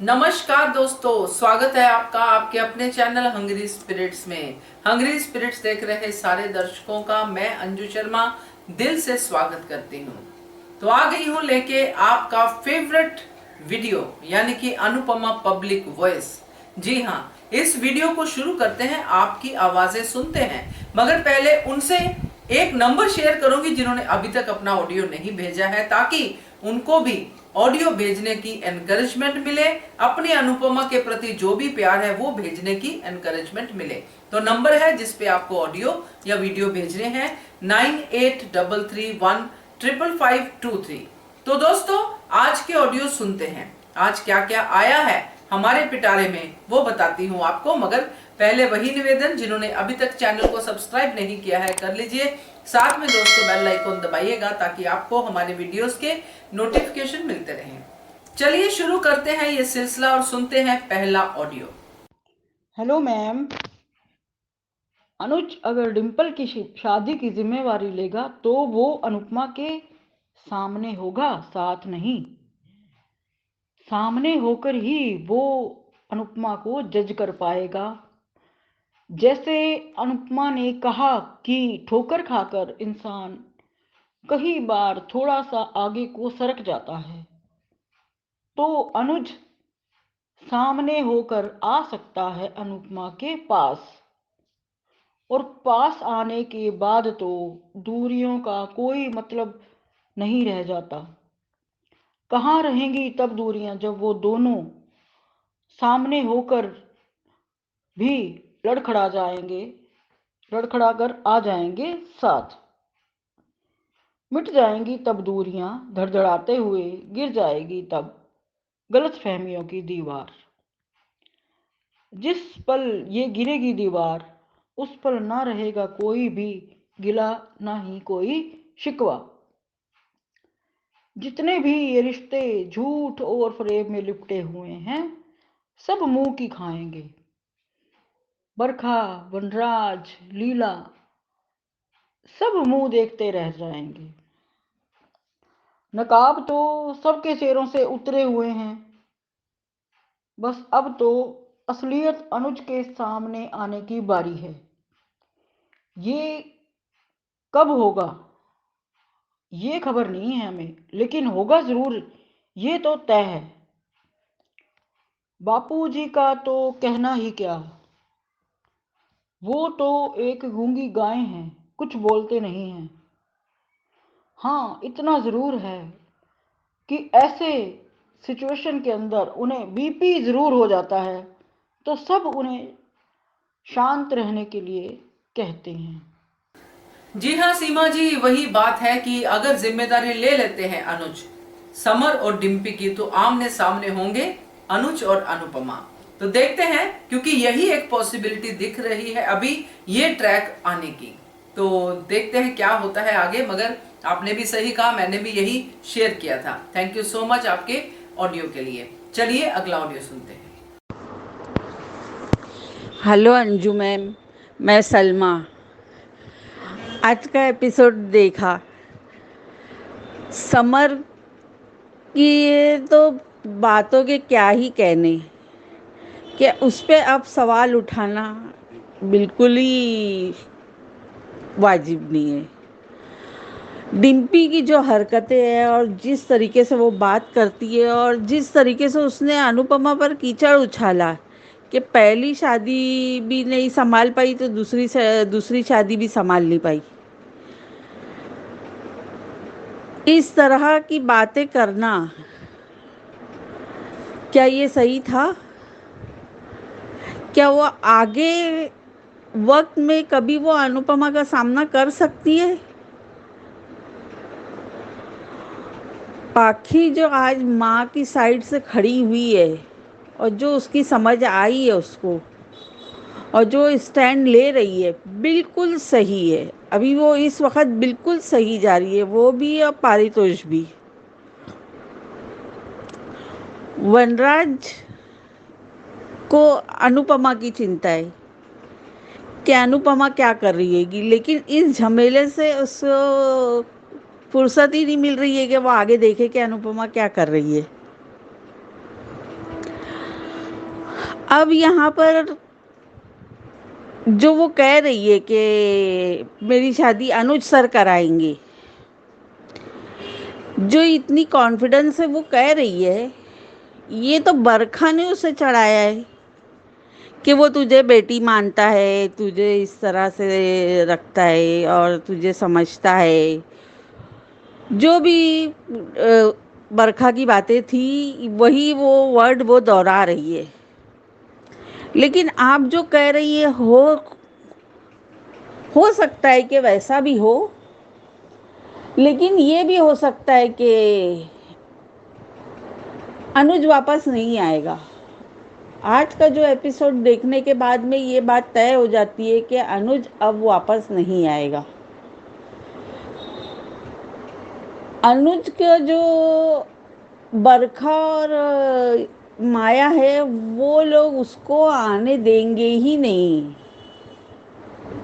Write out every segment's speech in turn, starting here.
नमस्कार दोस्तों, स्वागत है आपका आपके अपने चैनल हंग्री स्पिरिट्स में। हंग्री स्पिरिट्स देख रहे सारे दर्शकों का मैं अंजू शर्मा दिल से स्वागत करती हूँ। तो आ गई हूँ लेके आपका फेवरेट वीडियो यानी कि अनुपमा पब्लिक वॉइस। जी हाँ, इस वीडियो को शुरू करते हैं, आपकी आवाजें सुनते हैं, मगर पहले उनसे एक नंबर शेयर करूंगी जिन्होंने अभी तक अपना ऑडियो नहीं भेजा है, ताकि उनको भी ऑडियो भेजने की एनकरेजमेंट मिले, अपने अनुपमा के प्रति जो भी प्यार है वो भेजने की एनकरेजमेंट मिले। तो नंबर है जिस पे आपको ऑडियो या वीडियो भेजने हैं 9833155523। तो दोस्तों, आज के ऑडियो सुनते हैं। आज क्या क्या आया है हमारे पिटारे में वो बताती हूँ आपको, मगर पहले वही निवेदन, जिन्होंने अभी तक चैनल को सब्सक्राइब नहीं किया है कर लीजिए। साथ में दोस्तों बेल आइकन दबाइएगा ताकि आपको हमारे वीडियोस के नोटिफिकेशन मिलते रहें। चलिए शुरू करते हैं ये सिलसिला और सुनते हैं पहला ऑडियो। हेलो मैम, अनुज अगर डिम्पल की शादी की जिम्मेवारी लेगा तो वो अनुपमा के सामने होगा, साथ नहीं। सामने होकर ही वो अनुपमा को जज कर पाएगा। जैसे अनुपमा ने कहा कि ठोकर खाकर इंसान कई बार थोड़ा सा आगे को सरक जाता है, तो अनुज सामने होकर आ सकता है अनुपमा के पास। और पास आने के बाद तो दूरियों का कोई मतलब नहीं रह जाता। कहाँ रहेंगी तब दूरियां, जब वो दोनों सामने होकर भी लड़खड़ा जाएंगे, लड़खड़ा कर आ जाएंगे साथ। मिट जाएंगी तब दूरियां, धड़धड़ाते हुए गिर जाएगी तब गलतफहमियों की दीवार। जिस पल ये गिरेगी दीवार, उस पल ना रहेगा कोई भी गिला, ना ही कोई शिकवा। जितने भी ये रिश्ते झूठ और फरेब में लिपटे हुए हैं, सब मुंह की खाएंगे। बरखा, वनराज, लीला, सब मुंह देखते रह जाएंगे। नकाब तो सबके चेहरों से उतरे हुए हैं, बस अब तो असलियत अनुज के सामने आने की बारी है। ये कब होगा ये खबर नहीं है हमें, लेकिन होगा जरूर, ये तो तय है। बापूजी का तो कहना ही क्या, वो तो एक गूंगी गाय हैं, कुछ बोलते नहीं हैं। हाँ, इतना जरूर है कि ऐसे सिचुएशन के अंदर उन्हें बीपी जरूर हो जाता है, तो सब उन्हें शांत रहने के लिए कहते हैं। जी हाँ सीमा जी, वही बात है कि अगर जिम्मेदारी ले लेते हैं अनुज समर और डिम्पी की, तो आमने सामने होंगे अनुज और अनुपमा। तो देखते हैं, क्योंकि यही एक पॉसिबिलिटी दिख रही है अभी ये ट्रैक आने की। तो देखते हैं क्या होता है आगे, मगर आपने भी सही कहा, मैंने भी यही शेयर किया था। थैंक यू सो मच आपके ऑडियो के लिए। चलिए अगला ऑडियो सुनते हैं। हेलो अंजू मैम, मैं सलमा। आज का एपिसोड देखा। समर की तो बातों के क्या ही कहने, कि उस पे अब सवाल उठाना बिल्कुल ही वाजिब नहीं है। डिम्पी की जो हरकतें हैं और जिस तरीके से वो बात करती है और जिस तरीके से उसने अनुपमा पर कीचड़ उछाला कि पहली शादी भी नहीं संभाल पाई तो दूसरी शादी भी संभाल नहीं पाई, इस तरह की बातें करना क्या ये सही था? क्या वो आगे वक्त में कभी वो अनुपमा का सामना कर सकती है? पाखी जो आज माँ की साइड से खड़ी हुई है और जो उसकी समझ आई है उसको, और जो स्टैंड ले रही है, बिल्कुल सही है। अभी वो इस वक्त बिल्कुल सही जा रही है, वो भी और पारितोष भी। वनराज को अनुपमा की चिंता है कि अनुपमा क्या कर रही है, लेकिन इस झमेले से उसको फुर्सत ही नहीं मिल रही है कि वो आगे देखे कि अनुपमा क्या कर रही है। अब यहाँ पर जो वो कह रही है कि मेरी शादी अनुज सर कराएंगे, जो इतनी कॉन्फिडेंस से वो कह रही है, ये तो बरखा ने उसे चढ़ाया है कि वो तुझे बेटी मानता है, तुझे इस तरह से रखता है और तुझे समझता है। जो भी बरखा की बातें थी वही वो वर्ड वो दोहरा रही है। लेकिन आप जो कह रही है हो सकता है कि वैसा भी हो, लेकिन ये भी हो सकता है कि अनुज वापस नहीं आएगा। आज का जो एपिसोड देखने के बाद में ये बात तय हो जाती है कि अनुज अब वापस नहीं आएगा। अनुज का जो बरखा और माया है, वो लोग उसको आने देंगे ही नहीं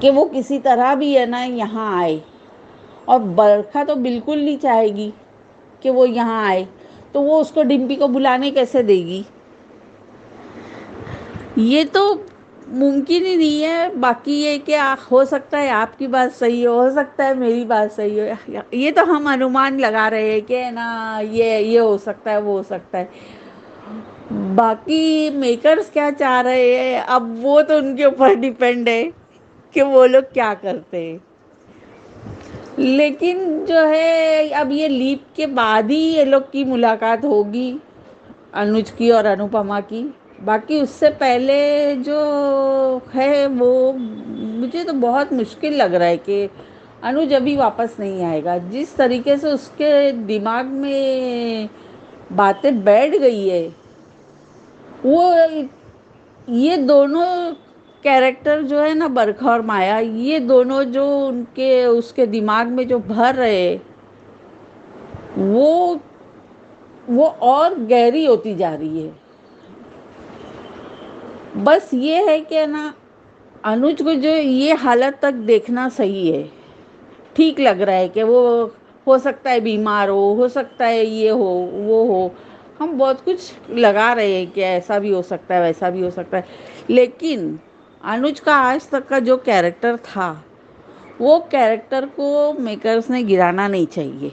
कि वो किसी तरह भी है ना यहाँ आए। और बरखा तो बिल्कुल नहीं चाहेगी कि वो यहाँ आए, तो वो उसको डिम्पी को बुलाने कैसे देगी? ये तो मुमकिन ही नहीं है। बाकी ये कि हो सकता है आपकी बात सही हो सकता है मेरी बात सही हो, ये तो हम अनुमान लगा रहे हैं कि ना ये हो सकता है, वो हो सकता है। बाकी मेकर्स क्या चाह रहे हैं अब वो तो उनके ऊपर डिपेंड है कि वो लोग क्या करते हैं। लेकिन जो है अब ये लीप के बाद ही ये लोग की मुलाकात होगी, अनुज की और अनुपमा की। बाकी उससे पहले जो है वो मुझे तो बहुत मुश्किल लग रहा है कि अनुज अभी वापस नहीं आएगा। जिस तरीके से उसके दिमाग में बातें बैठ गई है, वो ये दोनों कैरेक्टर जो है ना, बरखा और माया, ये दोनों जो उनके उसके दिमाग में जो भर रहे, वो वो और गहरी होती जा रही है। बस ये है कि ना अनुज को जो ये हालत तक देखना सही है। ठीक लग रहा है कि वो हो सकता है बीमार हो सकता है ये हो वो हो, हम बहुत कुछ लगा रहे हैं कि ऐसा भी हो सकता है वैसा भी हो सकता है। लेकिन अनुज का आज तक का जो कैरेक्टर था, वो कैरेक्टर को मेकर्स ने गिराना नहीं चाहिए।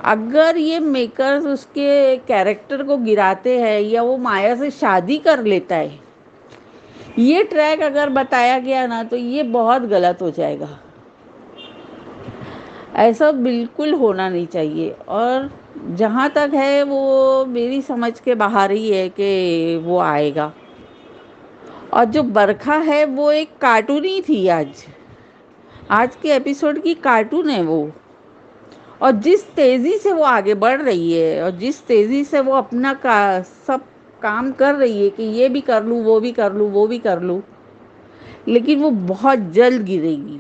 अगर ये मेकर्स उसके कैरेक्टर को गिराते हैं या वो माया से शादी कर लेता है, ये ट्रैक अगर बताया गया ना तो ये बहुत गलत हो जाएगा। ऐसा बिल्कुल होना नहीं चाहिए। और जहाँ तक है वो मेरी समझ के बाहर ही है कि वो आएगा। और जो बरखा है वो एक कार्टून ही थी, आज के एपिसोड की कार्टून है वो। और जिस तेज़ी से वो आगे बढ़ रही है और जिस तेज़ी से वो अपना सब काम कर रही है कि ये भी कर लूँ वो भी कर लूँ वो भी कर लूँ, लेकिन वो बहुत जल्द गिरेगी।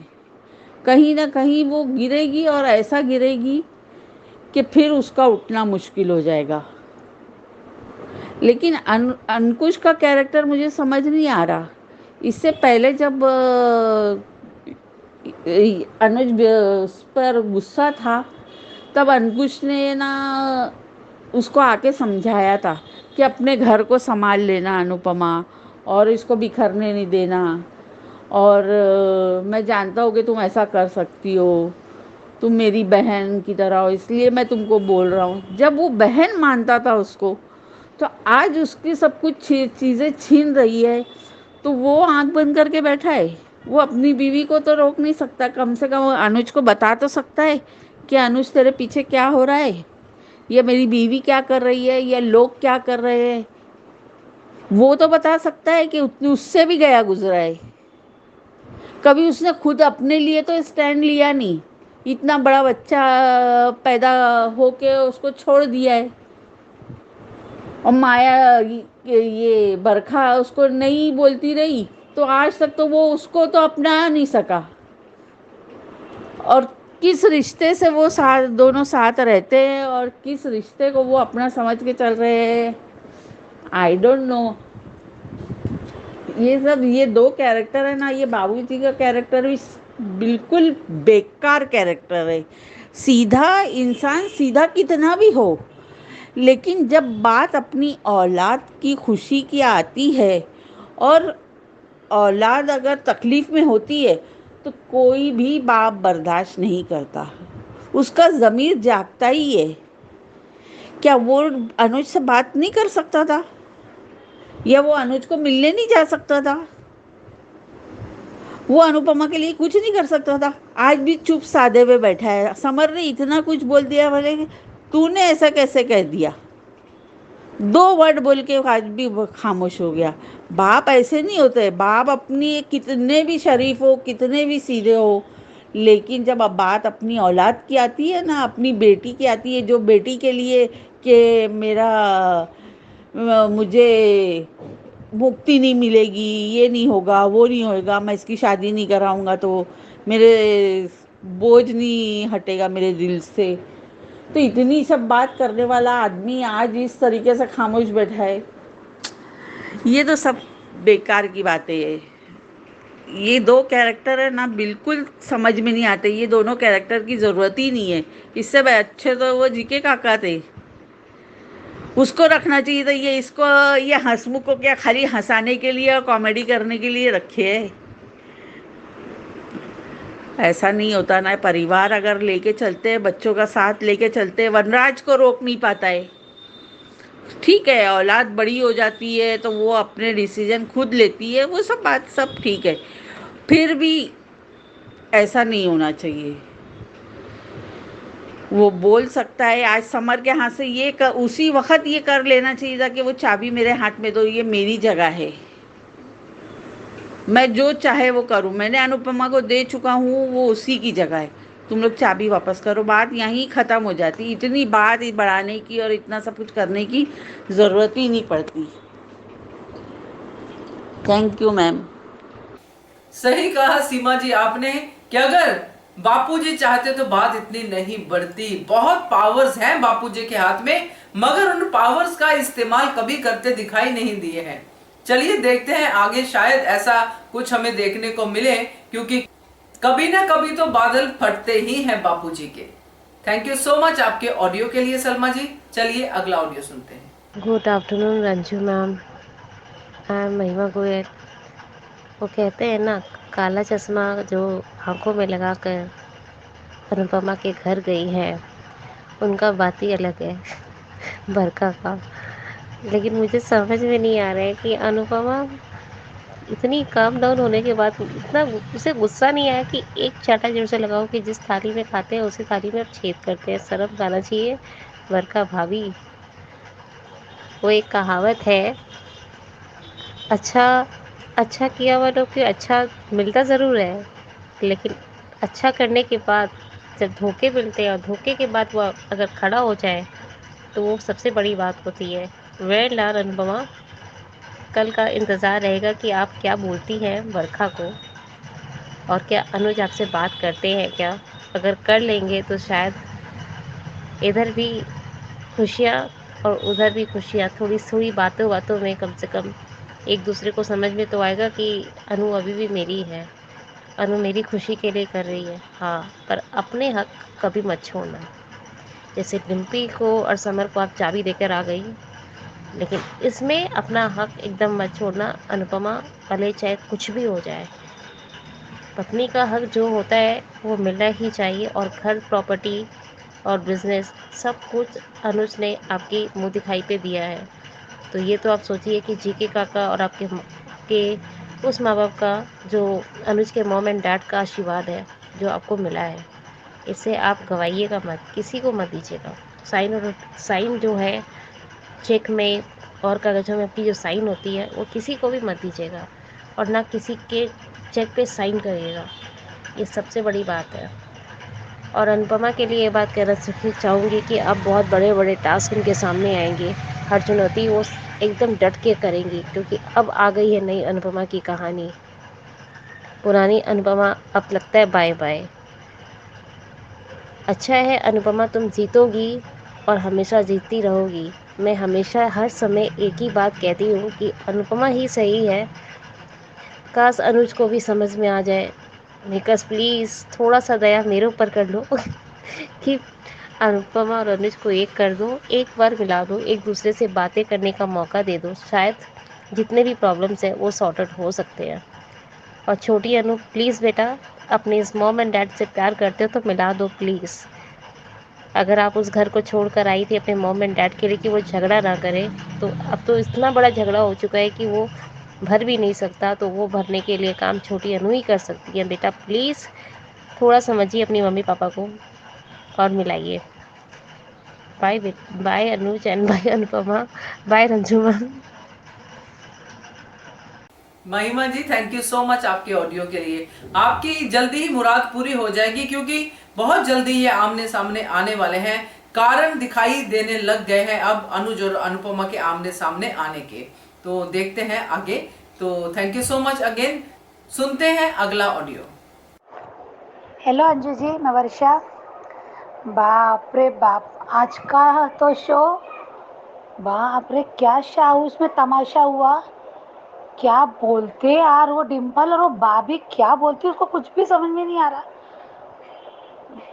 कहीं ना कहीं वो गिरेगी और ऐसा गिरेगी कि फिर उसका उठना मुश्किल हो जाएगा। लेकिन अंकुश का कैरेक्टर मुझे समझ नहीं आ रहा। इससे पहले जब अनुज उस पर गुस्सा था, तब अंकुश ने ना उसको आके समझाया था कि अपने घर को संभाल लेना अनुपमा, और इसको बिखरने नहीं देना। और मैं जानता हूँ कि तुम ऐसा कर सकती हो, तुम मेरी बहन की तरह हो, इसलिए मैं तुमको बोल रहा हूँ। जब वो बहन मानता था उसको, तो आज उसकी सब कुछ चीज़ें छीन रही है, तो वो आंख बंद करके बैठा है। वो अपनी बीवी को तो रोक नहीं सकता, कम से कम वो अनुज को बता तो सकता है कि अनुज तेरे पीछे क्या हो रहा है, या मेरी बीवी क्या कर रही है, या लोग क्या कर रहे हैं। वो तो बता सकता है कि उससे भी गया गुजरा है। कभी उसने खुद अपने लिए तो स्टैंड लिया नहीं, इतना बड़ा बच्चा पैदा होके उसको छोड़ दिया है। और माया ये बरखा उसको नहीं बोलती रही, तो आज तक तो वो उसको तो अपना नहीं सका। और किस रिश्ते से वो साथ दोनों साथ रहते हैं और किस रिश्ते को वो अपना समझ के चल रहे हैं, आई डोंट नो। ये दो कैरेक्टर है ना, ये बाबूजी का कैरेक्टर भी बिल्कुल बेकार कैरेक्टर है। सीधा इंसान सीधा कितना भी हो, लेकिन जब बात अपनी औलाद की खुशी की आती है और औलाद अगर तकलीफ में होती है तो कोई भी बाप बर्दाश्त नहीं करता, उसका ज़मीर जागता ही है। क्या वो अनुज से बात नहीं कर सकता था, या वो अनुज को मिलने नहीं जा सकता था? वो अनुपमा के लिए कुछ नहीं कर सकता था? आज भी चुप साधे हुए बैठा है। समर ने इतना कुछ बोल दिया, बोले तूने ऐसा कैसे कह दिया, 2 वर्ड बोल के आज भी वो खामोश हो गया। बाप ऐसे नहीं होते। बाप अपनी कितने भी शरीफ हो, कितने भी सीधे हो, लेकिन जब अब बात अपनी औलाद की आती है ना, अपनी बेटी की आती है, जो बेटी के लिए कि मेरा मुझे मुक्ति नहीं मिलेगी, ये नहीं होगा, वो नहीं होगा, मैं इसकी शादी नहीं कराऊंगा तो मेरे बोझ नहीं हटेगा मेरे दिल से, तो इतनी सब बात करने वाला आदमी आज इस तरीके से खामोश बैठा है। ये तो सब बेकार की बातें है। ये 2 कैरेक्टर है ना, बिल्कुल समझ में नहीं आते। ये दोनों कैरेक्टर की ज़रूरत ही नहीं है। इससे अच्छे तो वो जीके काका थे, उसको रखना चाहिए था। ये इसको, ये हंसमुख को क्या खाली हंसाने के लिए और कॉमेडी करने के लिए रखे है? ऐसा नहीं होता ना। परिवार अगर लेके चलते हैं, बच्चों का साथ लेके चलते हैं, वनराज को रोक नहीं पाता है। ठीक है, औलाद बड़ी हो जाती है तो वो अपने डिसीजन खुद लेती है, वो सब बात सब ठीक है, फिर भी ऐसा नहीं होना चाहिए। वो बोल सकता है आज समर के हाथ से उसी वक्त ये कर लेना चाहिए था कि वो चाबी मेरे हाथ में दो, ये मेरी जगह है, मैं जो चाहे वो करूं, मैंने अनुपमा को दे चुका हूं, वो उसी की जगह है, तुम लोग चाबी वापस करो। बात यहीं ख़त्म हो जाती। इतनी बात बढ़ाने की और इतना सब कुछ करने की ज़रूरत ही नहीं पड़ती। Thank you ma'am. सही कहा सीमा जी आपने कि अगर बापूजी चाहते तो बात इतनी नहीं बढ़ती। बहुत पावर्स हैं बापूजी के हाथ में, मगर उन पावर्स का इस्तेमाल कभी करते दिखाई नहीं दिए हैं। चलिए देखते हैं आगे, शायद ऐसा कुछ हमें देखने को मिले, क्योंकि कभी ना कभी तो बादल फटते ही हैं बापूजी के। थैंक यू सो मच आपके ऑडियो के लिए सलमा जी। चलिए अगला ऑडियो सुनते हैं। Good afternoon Ranju ma'am, I am महिमा गोयल। वो कहते हैं ना, काला चश्मा जो आंखों में लगाकर अनुपमा के घर गई है, उनका बात ही अलग है बरका का। लेकिन मुझे समझ में नहीं आ रहा है कि अनुपमा इतनी काम डाउन होने के बाद इतना उसे गुस्सा नहीं आया कि एक चाटा जोर से लगाओ कि जिस थाली में खाते हैं उसी थाली में अब छेद करते हैं। शर्म आना चाहिए बरका भाभी। वो एक कहावत है, अच्छा अच्छा किया हुआ लोग कि अच्छा मिलता ज़रूर है, लेकिन अच्छा करने के बाद जब धोखे मिलते हैं और धोखे के बाद वो अगर खड़ा हो जाए तो वो सबसे बड़ी बात होती है। वेल डन अनुपमा, कल का इंतज़ार रहेगा कि आप क्या बोलती हैं बरखा को, और क्या अनुज आपसे बात करते हैं क्या। अगर कर लेंगे तो शायद इधर भी खुशियाँ और उधर भी खुशियाँ, थोड़ी थोड़ी बातों बातों में कम से कम एक दूसरे को समझ में तो आएगा कि अनु अभी भी मेरी है, अनु मेरी खुशी के लिए कर रही है। हाँ, पर अपने हक कभी मत छोड़ना। जैसे डिम्पी को और समर को आप चाबी देकर आ गई, लेकिन इसमें अपना हक एकदम मत छोड़ना अनुपमा, भले चाहे कुछ भी हो जाए। पत्नी का हक जो होता है वो मिलना ही चाहिए, और घर, प्रॉपर्टी और बिजनेस सब कुछ अनुज ने आपकी मुँह दिखाई पे दिया है। तो ये तो आप सोचिए कि जीके काका और आपके के उस माँ बाप का जो अनुज के मॉम एंड डैड का आशीर्वाद है जो आपको मिला है, इसे आप गवाइएगा मत, किसी को मत दीजिएगा। साइन जो है चेक में और कागज़ों में आपकी जो साइन होती है वो किसी को भी मत दीजिएगा, और ना किसी के चेक पे साइन करिएगा। ये सबसे बड़ी बात है। और अनुपमा के लिए ये बात कहना चाहूँगी कि अब बहुत बड़े बड़े टास्क उनके सामने आएंगे। हर चुनौती वो एकदम डट के करेंगी, क्योंकि अब आ गई है नई अनुपमा की कहानी। पुरानी अनुपमा अब लगता है बाय बाय। अच्छा है अनुपमा, तुम जीतोगी और हमेशा जीतती रहोगी। मैं हमेशा हर समय एक ही बात कहती हूँ कि अनुपमा ही सही है। काश अनुज को भी समझ में आ जाए। मेकर्स प्लीज़ थोड़ा सा दया मेरे ऊपर कर लो कि अनुपमा और अनुज को एक कर दो, एक बार मिला दो, एक दूसरे से बातें करने का मौका दे दो, शायद जितने भी प्रॉब्लम्स हैं वो सॉर्ट आउट हो सकते हैं। और छोटी अनु, प्लीज़ बेटा, अपने इस मॉम एंड डैड से प्यार करते हो तो मिला दो प्लीज़। अगर आप उस घर को छोड़कर आई थी अपने मॉम एंड डैड के लिए कि वो झगड़ा ना करें, तो अब तो इतना बड़ा झगड़ा हो चुका है कि वो भर भी नहीं सकता, तो वो भरने के लिए काम छोटी अनु ही कर सकती है। बेटा प्लीज़ थोड़ा समझिए अपनी मम्मी पापा को और मिलाइए। Bye bye Anuj and bye Anupama, bye Ranjuman. Mahima ji, thank you so much आपके ऑडियो के लिए। आपकी जल्दी ही मुराद पूरी हो जाएगी, क्योंकि बहुत जल्दी ये आमने सामने आने वाले हैं। कारण दिखाई देने लग गए हैं अब अनुज और अनुपमा के आमने सामने आने के। तो देखते हैं आगे। तो thank you so much again. सुनते हैं अगला ऑडियो। हेलो अंजू जी, मैं वर्षा। बाप रे बाप, आज का तो शो, बाप रे क्या शाहूस में तमाशा हुआ। क्या बोलते यार वो डिम्पल और वो भाभी, क्या बोलती उसको कुछ भी समझ में नहीं आ रहा।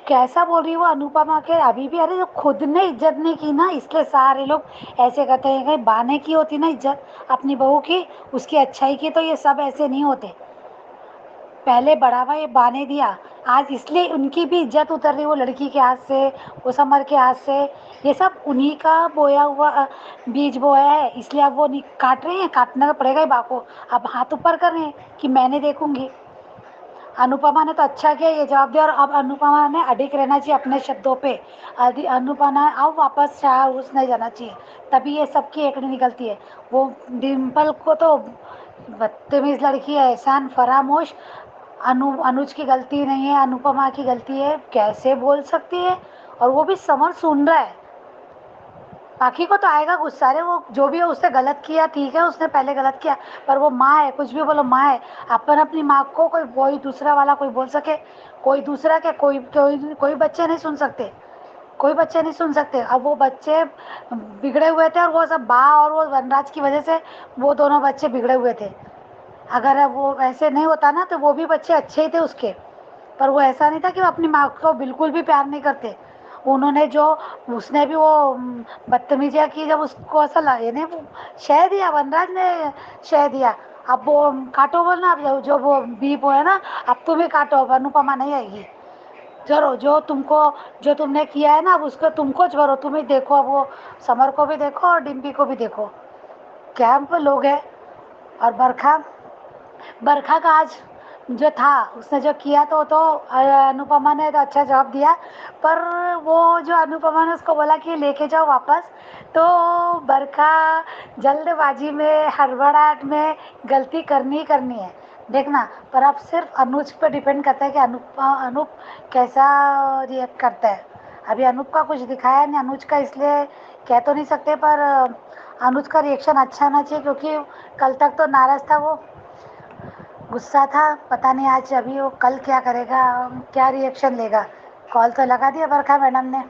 कैसा बोल रही है वो अनुपमा के अभी भी। अरे जो खुद ने इज्जत नहीं की ना, इसलिए सारे लोग ऐसे कहते हैं। कहीं बाने की होती ना इज्जत अपनी बहू की, उसकी अच्छाई की, तो ये सब ऐसे नहीं होते। पहले बढ़ावा ये बाने दिया, आज इसलिए उनकी भी इज्जत उतर रही, वो लड़की के हाथ से, वो समर के हाथ से। ये सब उन्हीं का बोया हुआ बीज बोया है, इसलिए अब वो काट रहे हैं। काटना तो पड़ेगा ही बाको। अब हाथ ऊपर कर रहे हैं कि मैंने देखूंगी। अनुपमा ने तो अच्छा किया ये जवाब दिया, और अब अनुपमा ने अडिग रहना चाहिए अपने शब्दों पे। अनुपमा अब वापस शाहरुख नहीं जाना चाहिए, तभी ये सबकी एकड़ी निकलती है। वो डिम्पल को तो बदतमीज लड़की है, एहसान फरामोश। अनुज की गलती नहीं है, अनुपमा की गलती है, कैसे बोल सकती है। और वो भी समर सुन रहा है। बाकी को तो आएगा गुस्सा। अरे वो जो भी है उसने गलत किया, ठीक है, उसने पहले गलत किया, पर वो माँ है, कुछ भी बोलो माँ है। अपन अपनी माँ को कोई दूसरा वाला कोई बोल सके, कोई दूसरा क्या, कोई बच्चे नहीं सुन सकते, कोई बच्चे नहीं सुन सकते। अब वो बच्चे बिगड़े हुए थे, और वो सब बा और वो वनराज की वजह से वो दोनों बच्चे बिगड़े हुए थे। अगर वो ऐसे नहीं होता ना, तो वो भी बच्चे अच्छे ही थे उसके। पर वो ऐसा नहीं था कि वो अपनी माँ को बिल्कुल भी प्यार नहीं करते। उन्होंने जो, उसने भी वो बदतमीजियाँ की, जब उसको ऐसा लगे वो शह दिया, वनराज ने शह दिया। अब वो काटो बोलना, अब जो वो बीप है ना, अब तुम ही काटो, अब अनुपमा नहीं आएगी। जरो जो तुमने किया है ना, अब उसको तुमको जरो, तुम ही देखो। अब वो समर को भी देखो और डिम्पी को भी देखो, कैंप लोग हैं। और बरखा का आज जो था, उसने जो किया तो अनुपमा ने तो अच्छा जवाब दिया। पर वो जो अनुपमा ने उसको बोला कि लेके जाओ वापस, तो बरखा जल्दबाजी में, हड़बड़ाहट में गलती करनी ही करनी है, देखना। पर अब सिर्फ अनुज पे डिपेंड करता है कि अनूप कैसा रिएक्ट करता है। अभी अनूप का कुछ दिखाया नहीं अनुज का, इसलिए कह तो नहीं सकते। पर अनुज का रिएक्शन अच्छा होना चाहिए, क्योंकि कल तक तो नाराज़ था वो, गुस्सा था। पता नहीं आज अभी वो कल क्या करेगा, क्या रिएक्शन लेगा। कॉल तो लगा दिया बरखा मैडम ने,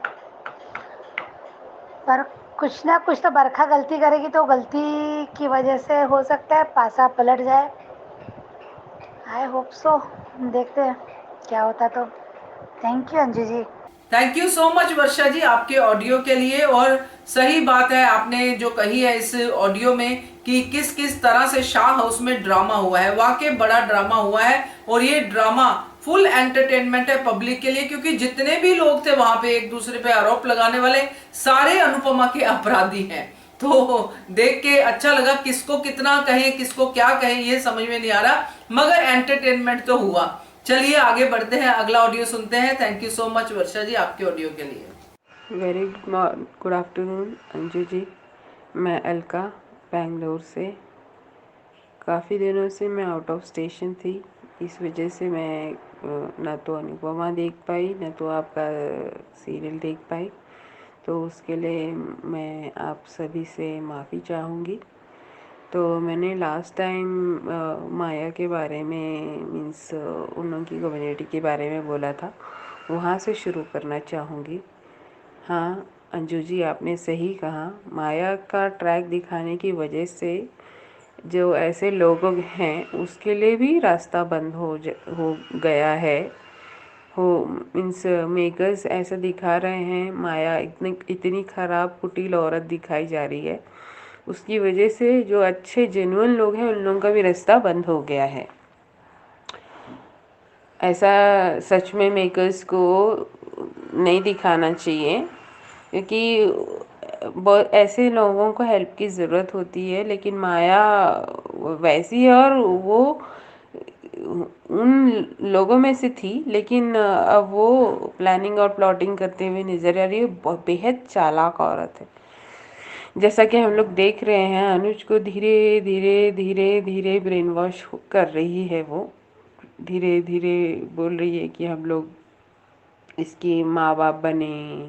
पर कुछ ना कुछ तो बरखा गलती करेगी, तो गलती की वजह से हो सकता है पासा पलट जाए। आई होप सो, देखते हैं क्या होता। तो thank you Anju ji. Thank you so much Varsha ji आपके ऑडियो के लिए। और सही बात है आपने जो कही है इस ऑडियो में, कि किस किस तरह से शाह हाउस में ड्रामा हुआ है। वाकई बड़ा ड्रामा हुआ है, और ये ड्रामा फुल एंटरटेनमेंट है पब्लिक के लिए, क्योंकि जितने भी लोग थे वहां पे एक दूसरे पे आरोप लगाने वाले, सारे अनुपमा के अपराधी हैं। तो देख के अच्छा लगा। किसको कितना कहें, किसको क्या कहें, ये समझ में नहीं आ रहा, मगर एंटरटेनमेंट तो हुआ। चलिए आगे बढ़ते हैं, अगला ऑडियो सुनते हैं। Thank you so much Varsha ji आपके ऑडियो के लिए। Very good afternoon Anju ji. मैं अलका बेंगलोर से। काफ़ी दिनों से मैं आउट ऑफ स्टेशन थी, इस वजह से मैं ना तो अनुपमा देख पाई, ना तो आपका सीरियल देख पाई। तो उसके लिए मैं आप सभी से माफ़ी चाहूँगी। तो मैंने लास्ट टाइम माया के बारे में, मीन्स उन लोगों की कम्युनिटी के बारे में बोला था, वहाँ से शुरू करना चाहूँगी। हाँ अंजू जी, आपने सही कहा। माया का ट्रैक दिखाने की वजह से जो ऐसे लोग हैं उसके लिए भी रास्ता बंद हो गया है। हो मीन्स मेकर्स ऐसा दिखा रहे हैं, माया इतनी खराब कुटिल औरत दिखाई जा रही है, उसकी वजह से जो अच्छे जेन्युइन लोग हैं उन लोगों का भी रास्ता बंद हो गया है। ऐसा सच में मेकर्स को नहीं दिखाना चाहिए, क्योंकि बहुत ऐसे लोगों को हेल्प की ज़रूरत होती है, लेकिन माया वैसी है और वो उन लोगों में से थी, लेकिन अब वो प्लानिंग और प्लॉटिंग करते हुए नजर आ रही है। बेहद चालाक औरत है। जैसा कि हम लोग देख रहे हैं, अनुज को धीरे धीरे धीरे धीरे ब्रेन वॉश कर रही है। वो धीरे धीरे बोल रही है कि हम लोग इसके माँ बाप बने,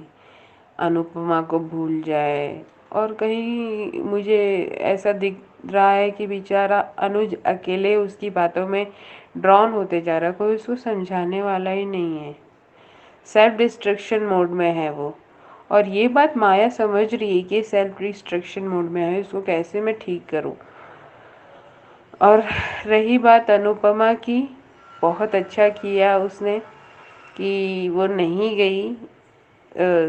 अनुपमा को भूल जाए। और कहीं मुझे ऐसा दिख रहा है कि बेचारा अनुज अकेले उसकी बातों में ड्रॉन होते जा रहा है, कोई उसको समझाने वाला ही नहीं है। सेल्फ डिस्ट्रक्शन मोड में है वो, और ये बात माया समझ रही है कि सेल्फ डिस्ट्रक्शन मोड में है, उसको कैसे मैं ठीक करूं। और रही बात अनुपमा की, बहुत अच्छा किया उसने कि वो नहीं गई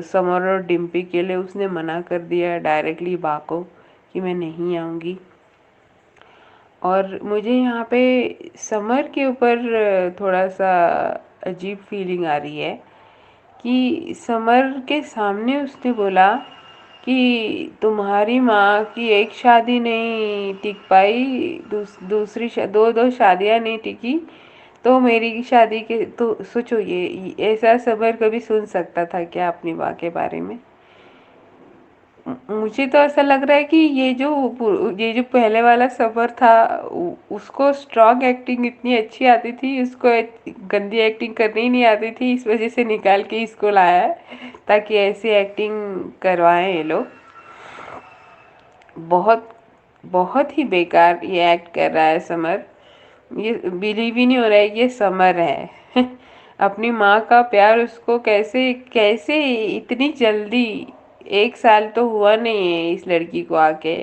समर और डिम्पी के लिए। उसने मना कर दिया डायरेक्टली बा को कि मैं नहीं आऊँगी। और मुझे यहाँ पे समर के ऊपर थोड़ा सा अजीब फीलिंग आ रही है कि समर के सामने उसने बोला कि तुम्हारी माँ की एक शादी नहीं टिक पाई, दूसरी दो शादियाँ नहीं टिकी, तो मेरी शादी के तो सोचो। ये ऐसा समर कभी सुन सकता था क्या अपनी माँ के बारे में? मुझे तो ऐसा लग रहा है कि ये जो पहले वाला सफर था, उसको स्ट्रॉन्ग एक्टिंग इतनी अच्छी आती थी, उसको गंदी एक्टिंग करनी ही नहीं आती थी, इस वजह से निकाल के इसको लाया है ताकि ऐसी एक्टिंग करवाएं ये लोग। बहुत बहुत ही बेकार ये एक्ट कर रहा है समर। ये बिलीव ही नहीं हो रहा है कि ये समर है। अपनी माँ का प्यार उसको कैसे कैसे इतनी जल्दी, 1 साल तो हुआ नहीं है इस लड़की को आके।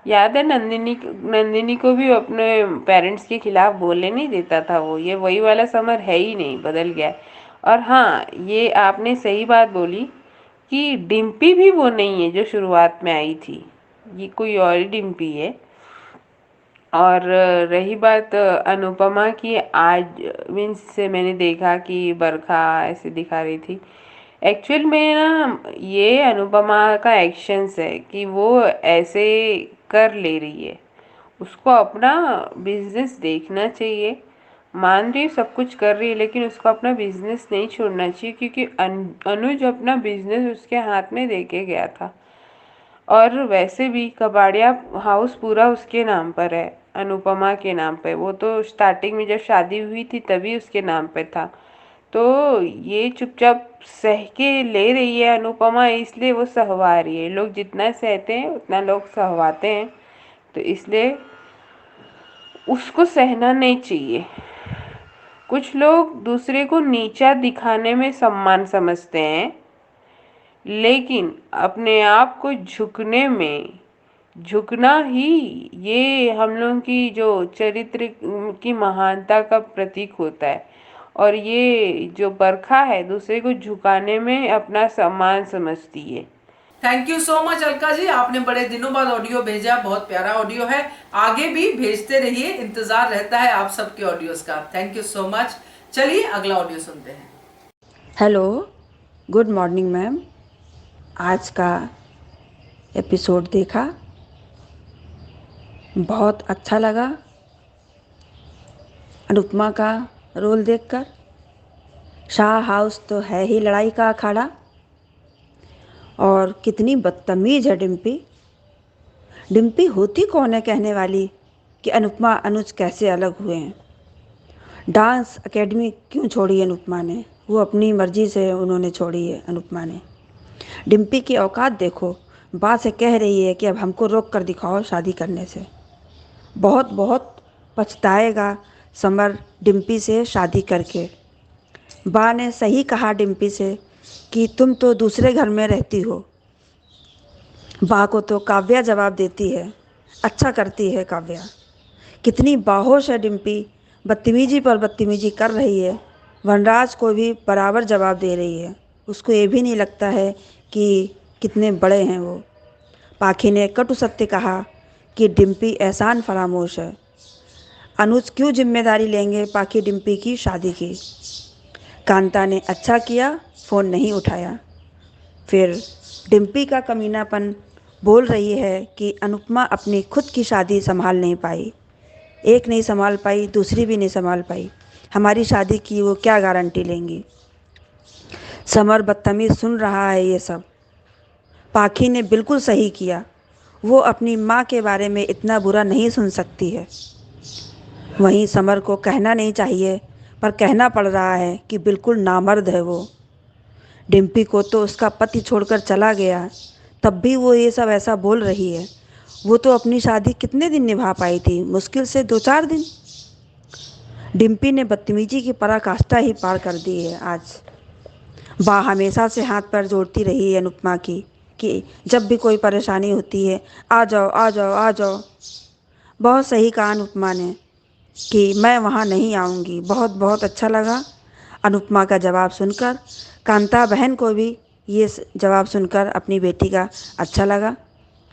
याद है नंदिनी को भी अपने पेरेंट्स के खिलाफ बोलने नहीं देता था वो। ये वही वाला समर है ही नहीं, बदल गया। और हाँ, ये आपने सही बात बोली कि डिम्पी भी वो नहीं है जो शुरुआत में आई थी, ये कोई और ही डिम्पी है। और रही बात अनुपमा की, आज मीन्स से मैंने देखा कि बरखा ऐसे दिखा रही थी। एक्चुअल में ना ये अनुपमा का एक्शंस है कि वो ऐसे कर ले रही है। उसको अपना बिजनेस देखना चाहिए। मान रही सब कुछ कर रही है, लेकिन उसको अपना बिजनेस नहीं छोड़ना चाहिए, क्योंकि अनुज अपना बिजनेस उसके हाथ में दे के गया था। और वैसे भी कबाड़िया हाउस पूरा उसके नाम पर है, अनुपमा के नाम पे। वो तो स्टार्टिंग में जब शादी हुई थी तभी उसके नाम पे था। तो ये चुपचाप सह के ले रही है अनुपमा, इसलिए वो सहवा रही है। लोग जितना सहते हैं उतना लोग सहवाते हैं, तो इसलिए उसको सहना नहीं चाहिए। कुछ लोग दूसरे को नीचा दिखाने में सम्मान समझते हैं, लेकिन अपने आप को झुकना ही ये हम लोगों की जो चरित्र की महानता का प्रतीक होता है। और ये जो बरखा है दूसरे को झुकाने में अपना सम्मान समझती है। Thank you so much Alka ji, आपने बड़े दिनों बाद ऑडियो भेजा, बहुत प्यारा ऑडियो है। आगे भी भेजते रहिए, इंतजार रहता है आप सबके ऑडियोज का। Thank you so much. चलिए अगला ऑडियो सुनते हैं। Hello, good morning ma'am. आज का एपिसोड देखा, बहुत अच्छा लगा अनुपमा का रोल देखकर। शाह हाउस तो है ही लड़ाई का अखाड़ा, और कितनी बदतमीज है डिम्पी। डिम्पी होती कौन है कहने वाली कि अनुपमा अनुज कैसे अलग हुए हैं। डांस एकेडमी क्यों छोड़ी अनुपमा ने? वो अपनी मर्जी से उन्होंने छोड़ी है अनुपमा ने। डिम्पी की औकात देखो, बात से कह रही है कि अब हमको रोक कर दिखाओ शादी करने से। बहुत बहुत पछताएगा समर डिम्पी से शादी करके। बा ने सही कहा डिम्पी से कि तुम तो दूसरे घर में रहती हो। बा को तो काव्या जवाब देती है, अच्छा करती है काव्या। कितनी बाहोश है डिम्पी, बदतमीजी पर बदतमीजी कर रही है। वनराज को भी बराबर जवाब दे रही है। उसको ये भी नहीं लगता है कि कितने बड़े हैं वो। पाखी ने कटु सत्य कहा कि डिम्पी एहसान फरामोश है। अनुज क्यों जिम्मेदारी लेंगे पाखी डिम्पी की शादी की। कांता ने अच्छा किया फ़ोन नहीं उठाया। फिर डिम्पी का कमीनापन बोल रही है कि अनुपमा अपनी खुद की शादी संभाल नहीं पाई। एक नहीं संभाल पाई, दूसरी भी नहीं संभाल पाई, हमारी शादी की वो क्या गारंटी लेंगी। समर बदतमीज सुन रहा है ये सब। पाखी ने बिल्कुल सही किया। वो अपनी माँ के बारे में इतना बुरा नहीं सुन सकती है। वहीं समर को कहना नहीं चाहिए, पर कहना पड़ रहा है कि बिल्कुल नामर्द है वो। डिम्पी को तो उसका पति छोड़कर चला गया, तब भी वो ये सब ऐसा बोल रही है। वो तो अपनी शादी कितने दिन निभा पाई थी, मुश्किल से 2-4 दिन। डिम्पी ने बदतमीजी की पराकाष्ठा ही पार कर दी है आज। बा हमेशा से हाथ पैर जोड़ती रही है अनुपमा की कि जब भी कोई परेशानी होती है, आ जाओ आ जाओ आ जाओ। बहुत सही कहा अनुपमा ने कि मैं वहाँ नहीं आऊँगी। बहुत बहुत अच्छा लगा अनुपमा का जवाब सुनकर। कांता बहन को भी ये जवाब सुनकर अपनी बेटी का अच्छा लगा।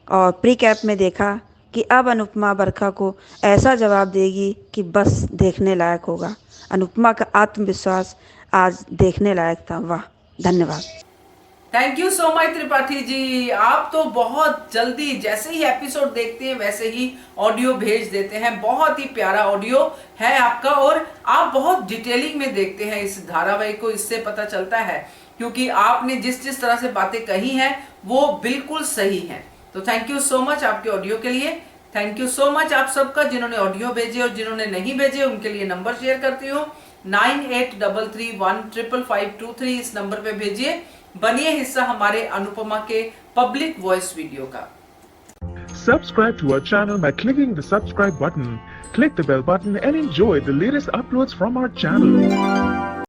और प्री कैप में देखा कि अब अनुपमा बरखा को ऐसा जवाब देगी कि बस देखने लायक होगा। अनुपमा का आत्मविश्वास आज देखने लायक था। वाह, धन्यवाद। Thank you so much Tripathi ji. आप तो बहुत जल्दी जैसे ही एपिसोड देखते हैं वैसे ही ऑडियो भेज देते हैं। बहुत ही प्यारा ऑडियो है आपका और आप बहुत डिटेलिंग में देखते हैं इस धारावाहिक को, इससे पता चलता है, क्योंकि आपने जिस तरह से बातें कही हैं वो बिल्कुल सही हैं। तो थैंक यू सो मच आपके ऑडियो के लिए। थैंक यू सो मच आप सबका जिन्होंने ऑडियो भेजे और जिन्होंने नहीं भेजे उनके लिए नंबर शेयर करती हूँ। 9833155523 इस नंबर पे भेजिए। बनिए हिस्सा हमारे अनुपमा के पब्लिक वॉइस वीडियो का। Subscribe to our channel by clicking the subscribe button. Click the bell button and enjoy the latest uploads from our channel.